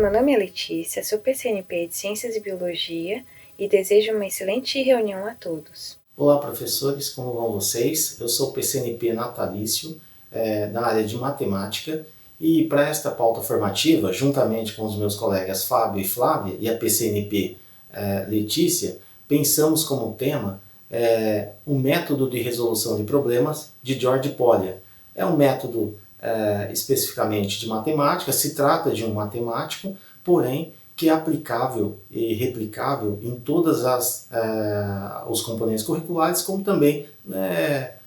meu nome é Letícia, sou PCNP de Ciências e Biologia e desejo uma excelente reunião a todos. Olá, professores, como vão vocês? Eu sou PCNP natalício, da área de matemática, e para esta pauta formativa, juntamente com os meus colegas Fábio e Flávia e a PCNP Letícia, pensamos como tema o método de resolução de problemas de George Polya. É um método especificamente de matemática, se trata de um matemático, porém que é aplicável e replicável em todas os componentes curriculares, como também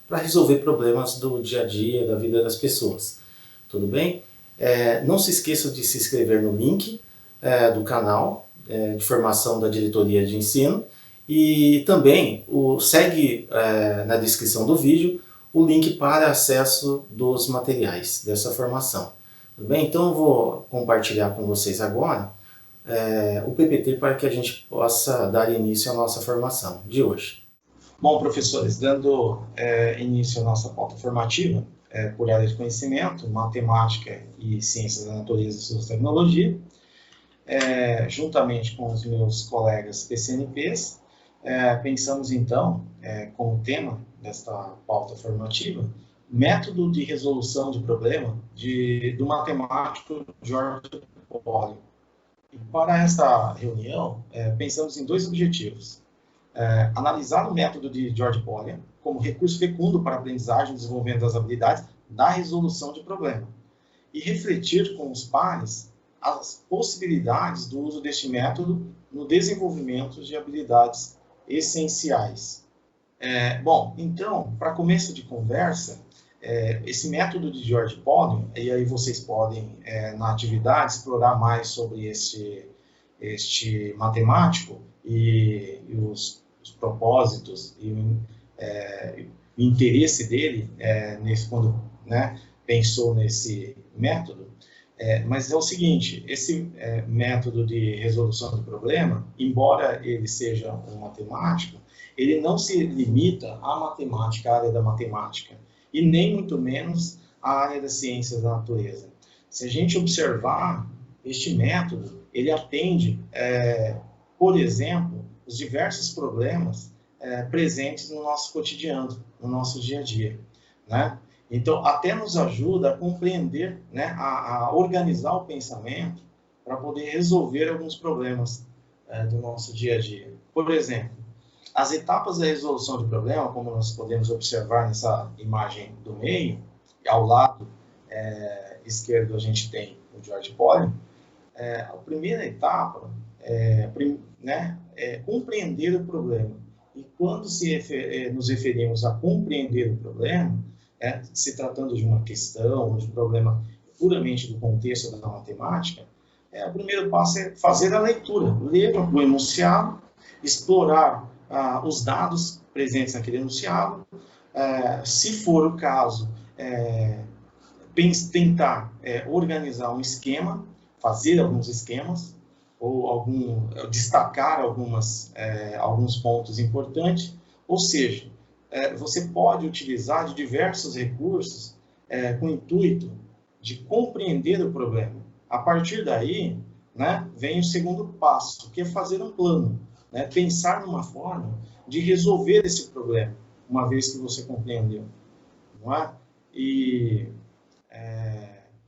para resolver problemas do dia a dia, da vida das pessoas. Tudo bem? Não se esqueça de se inscrever no link do canal de formação da diretoria de ensino e também segue na descrição do vídeo o link para acesso dos materiais dessa formação. Tudo bem? Então eu vou compartilhar com vocês agora o PPT para que a gente possa dar início à nossa formação de hoje. Bom, professores, dando início à nossa pauta formativa, por área de conhecimento, matemática e ciências da natureza e suas tecnologias, juntamente com os meus colegas PCNPs, pensamos então, como tema desta pauta formativa, método de resolução de problema do matemático George Polya. E para esta reunião, pensamos em dois objetivos. Analisar o método de George Polya como recurso fecundo para a aprendizagem e desenvolvimento das habilidades da resolução de problema. E refletir com os pares as possibilidades do uso deste método no desenvolvimento de habilidades essenciais. Bom, então, para começo de conversa, esse método de George Polya, e aí vocês podem, na atividade, explorar mais sobre este matemático e os propósitos e o interesse dele quando pensou nesse método. Mas é o seguinte, esse método de resolução do problema, embora ele seja um matemático, ele não se limita à matemática, à área da matemática, e nem muito menos à área das ciências da natureza. Se a gente observar este método, ele atende, por exemplo, os diversos problemas presentes no nosso cotidiano, no nosso dia a dia, né? Então, até nos ajuda a compreender, a organizar o pensamento para poder resolver alguns problemas do nosso dia a dia. Por exemplo, as etapas da resolução de problema, como nós podemos observar nessa imagem do meio, ao lado esquerdo a gente tem o George Polya. A primeira etapa é compreender o problema. E quando nos referimos a compreender o problema, se tratando de uma questão, de um problema puramente do contexto da matemática, o primeiro passo é fazer a leitura, ler o enunciado, explorar os dados presentes naquele enunciado, se for o caso, tentar organizar um esquema, fazer alguns esquemas, ou destacar alguns pontos importantes, ou seja, você pode utilizar de diversos recursos com o intuito de compreender o problema. A partir daí, vem o segundo passo, que é fazer um plano, pensar numa forma de resolver esse problema, uma vez que você compreendeu. Não é? E,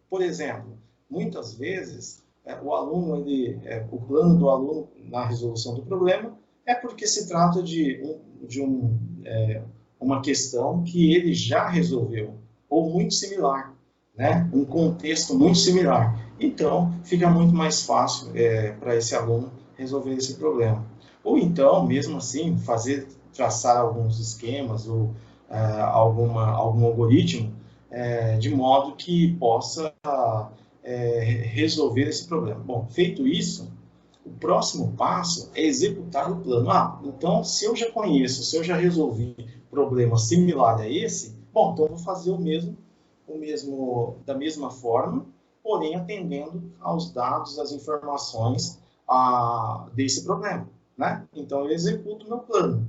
por exemplo, muitas vezes, o plano do aluno na resolução do problema é porque se trata de uma questão que ele já resolveu, ou muito similar, um contexto muito similar. Então, fica muito mais fácil para esse aluno resolver esse problema. Ou então, mesmo assim, traçar alguns esquemas ou algum algoritmo de modo que possa resolver esse problema. Bom, feito isso, o próximo passo é executar o plano. Então, se eu já conheço, se eu já resolvi problema similar a esse, bom, então eu vou fazer da mesma forma, porém atendendo aos dados, às informações desse problema. Então, eu executo o meu plano.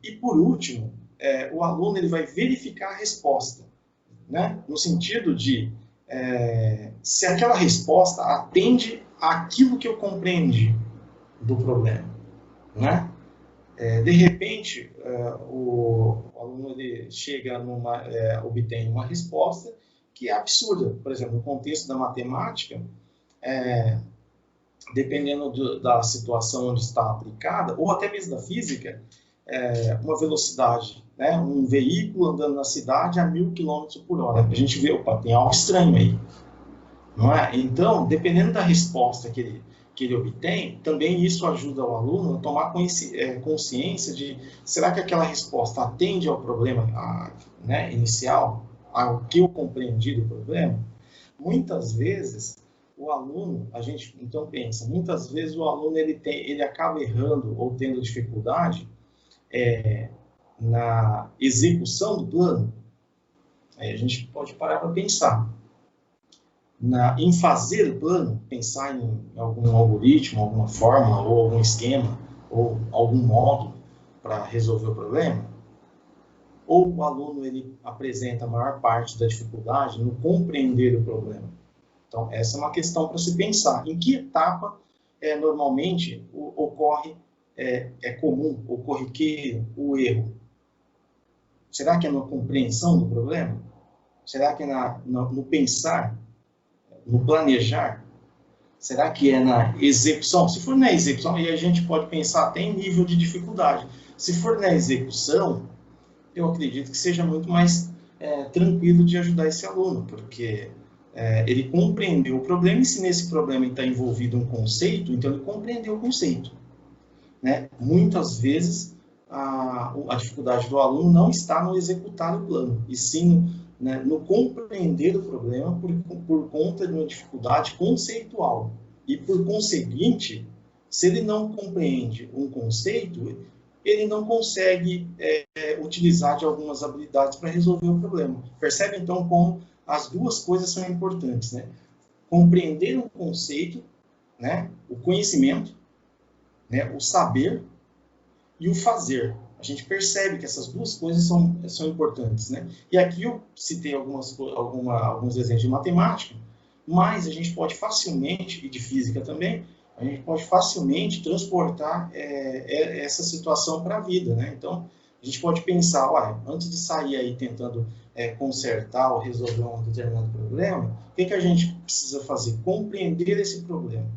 E, por último, o aluno ele vai verificar a resposta, no sentido de se aquela resposta atende àquilo que eu compreendi do problema, né? De repente, o aluno ele chega obtém uma resposta que é absurda. Por exemplo, no contexto da matemática, dependendo da situação onde está aplicada, ou até mesmo da física, uma velocidade, né, um veículo andando na cidade a 1000 km por hora. A gente vê, opa, tem algo estranho aí. Não é? Então, dependendo da resposta que ele obtém, também isso ajuda o aluno a tomar consciência de, será que aquela resposta atende ao problema né, inicial, ao que eu compreendi do problema? Muitas vezes, o aluno, a gente então pensa, muitas vezes o aluno ele acaba errando ou tendo dificuldade na execução do plano. Aí a gente pode parar para pensar. Em fazer o plano, pensar em algum algoritmo, alguma fórmula, ou algum esquema, ou algum modo para resolver o problema, ou o aluno ele apresenta a maior parte da dificuldade no compreender o problema. Então, essa é uma questão para se pensar. Em que etapa, normalmente, ocorre, comum, ou corriqueiro, o erro? Será que é na compreensão do problema? Será que é no pensar? No planejar? Será que é na execução? Se for na execução, aí a gente pode pensar até em nível de dificuldade. Se for na execução, eu acredito que seja muito mais tranquilo de ajudar esse aluno, porque ele compreendeu o problema, e se nesse problema está envolvido um conceito, então ele compreendeu o conceito. Né? Muitas vezes, a dificuldade do aluno não está no executar o plano, e sim no compreender o problema por conta de uma dificuldade conceitual. E, por conseguinte, se ele não compreende um conceito, ele não consegue utilizar de algumas habilidades para resolver o problema. Percebe, então, como as duas coisas são importantes, né? Compreender um conceito, né? O conhecimento, né? O saber e o fazer. A gente percebe que essas duas coisas são importantes, né? E aqui eu citei alguns exemplos de matemática, mas a gente pode facilmente, e de física também, a gente pode facilmente transportar essa situação para a vida, né? Então, a gente pode pensar, olha, antes de sair aí tentando consertar ou resolver um determinado problema, o que a gente precisa fazer? Compreender esse problema.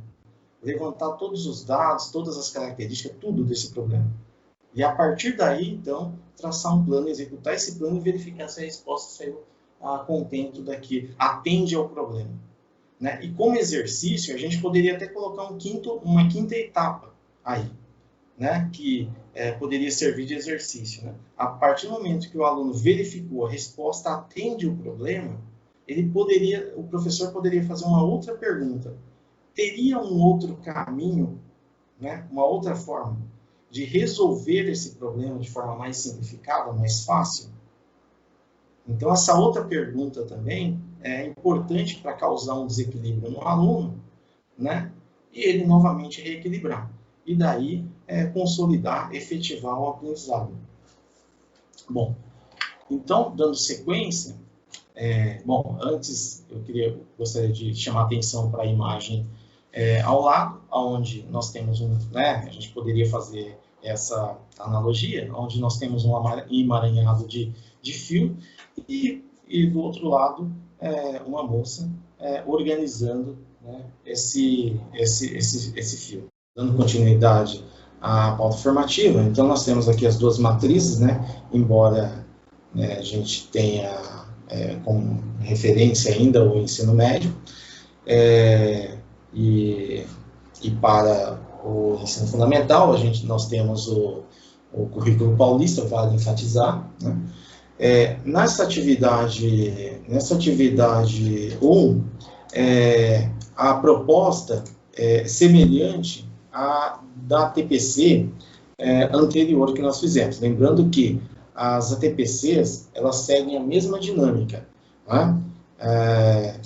Levantar todos os dados, todas as características, tudo desse problema. E a partir daí, então, traçar um plano, executar esse plano e verificar se a resposta saiu a contento daqui, atende ao problema. Né? E como exercício, a gente poderia até colocar uma quinta etapa aí, né? Que poderia servir de exercício. Né? A partir do momento que o aluno verificou a resposta atende o problema, o professor poderia fazer uma outra pergunta. Teria um outro caminho, né? Uma outra forma de resolver esse problema de forma mais simplificada, mais fácil? Então, essa outra pergunta também é importante para causar um desequilíbrio no aluno, né? E ele novamente reequilibrar. E daí, consolidar, efetivar o aprendizado. Bom, então, dando sequência, antes eu gostaria de chamar a atenção para a imagem ao lado, onde nós temos a gente poderia fazer essa analogia, onde nós temos um emaranhado de fio e do outro lado uma moça organizando, né, esse fio. Dando continuidade à pauta formativa, então nós temos aqui as duas matrizes, né, embora a gente tenha como referência ainda o ensino médio, e para o ensino fundamental, nós temos o currículo paulista, vale enfatizar, né? Nessa atividade 1, a proposta é semelhante à da ATPC anterior que nós fizemos. Lembrando que as ATPCs, elas seguem a mesma dinâmica, né?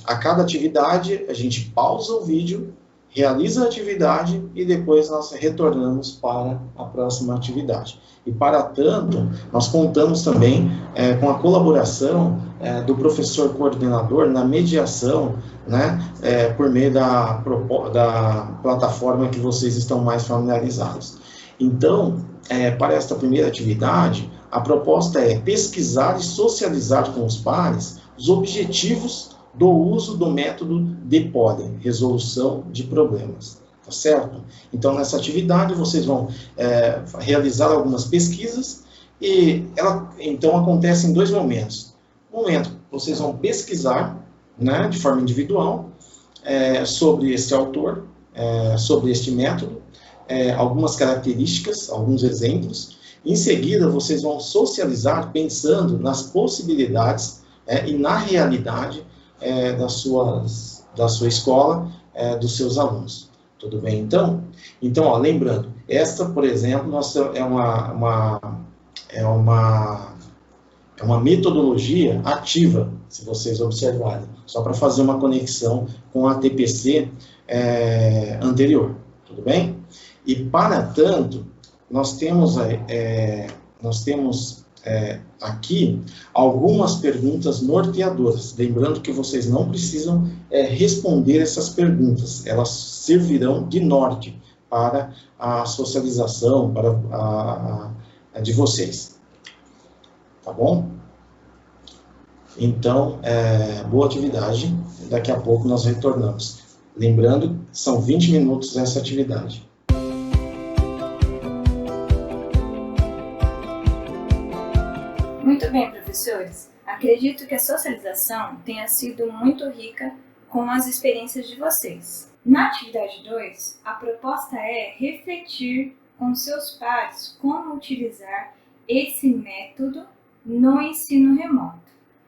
A cada atividade, a gente pausa o vídeo, realiza a atividade e depois nós retornamos para a próxima atividade. E para tanto, nós contamos também com a colaboração do professor coordenador na mediação, né, por meio da plataforma que vocês estão mais familiarizados. Então, para esta primeira atividade, a proposta é pesquisar e socializar com os pares os objetivos do uso do método DPOLE, resolução de problemas, tá certo? Então, nessa atividade, vocês vão realizar algumas pesquisas e ela, então, acontece em dois momentos. Um momento, vocês vão pesquisar, né, de forma individual, sobre este autor, sobre este método, algumas características, alguns exemplos. Em seguida, vocês vão socializar pensando nas possibilidades e na realidade da sua escola, dos seus alunos. Tudo bem, então? Então, ó, lembrando, esta, por exemplo, é uma metodologia ativa, se vocês observarem, só para fazer uma conexão com a TPC anterior, tudo bem? E, para tanto, nós temos aqui algumas perguntas norteadoras. Lembrando que vocês não precisam responder essas perguntas, elas servirão de norte para a socialização de vocês. Tá bom? Então, boa atividade, daqui a pouco nós retornamos. Lembrando, são 20 minutos essa atividade. Muito bem, professores. Acredito que a socialização tenha sido muito rica com as experiências de vocês. Na atividade 2, a proposta é refletir com seus pares como utilizar esse método no ensino remoto,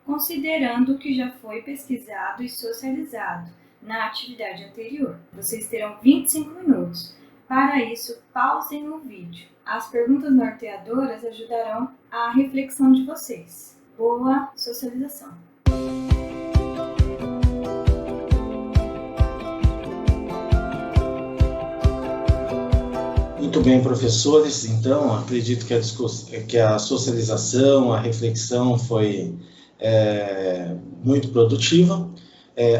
considerando o que já foi pesquisado e socializado na atividade anterior. Vocês terão 25 minutos. Para isso, pausem o vídeo. As perguntas norteadoras ajudarão a reflexão de vocês. Boa socialização! Muito bem, professores. Então, acredito que a socialização, a reflexão foi muito produtiva.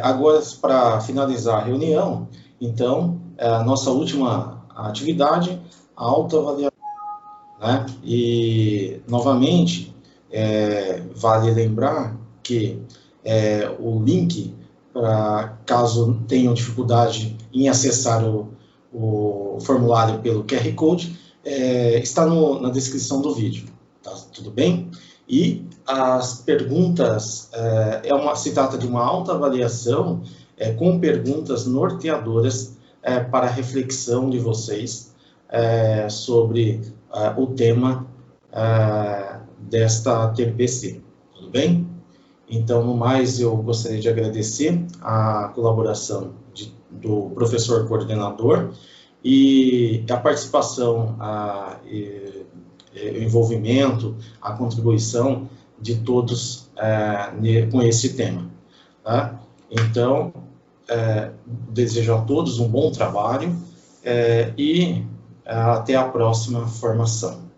Agora, para finalizar a reunião, então, a nossa última atividade, a autoavaliação. Né? E, novamente, vale lembrar que o link, caso tenham dificuldade em acessar o formulário pelo QR Code, está na descrição do vídeo, tá? Tudo bem? E as perguntas, se trata de uma autoavaliação com perguntas norteadoras para a reflexão de vocês sobre o tema desta TPC, tudo bem? Então, no mais, eu gostaria de agradecer a colaboração do professor coordenador e a participação, o envolvimento, a contribuição de todos com esse tema. Tá? Então, desejo a todos um bom trabalho e até a próxima formação.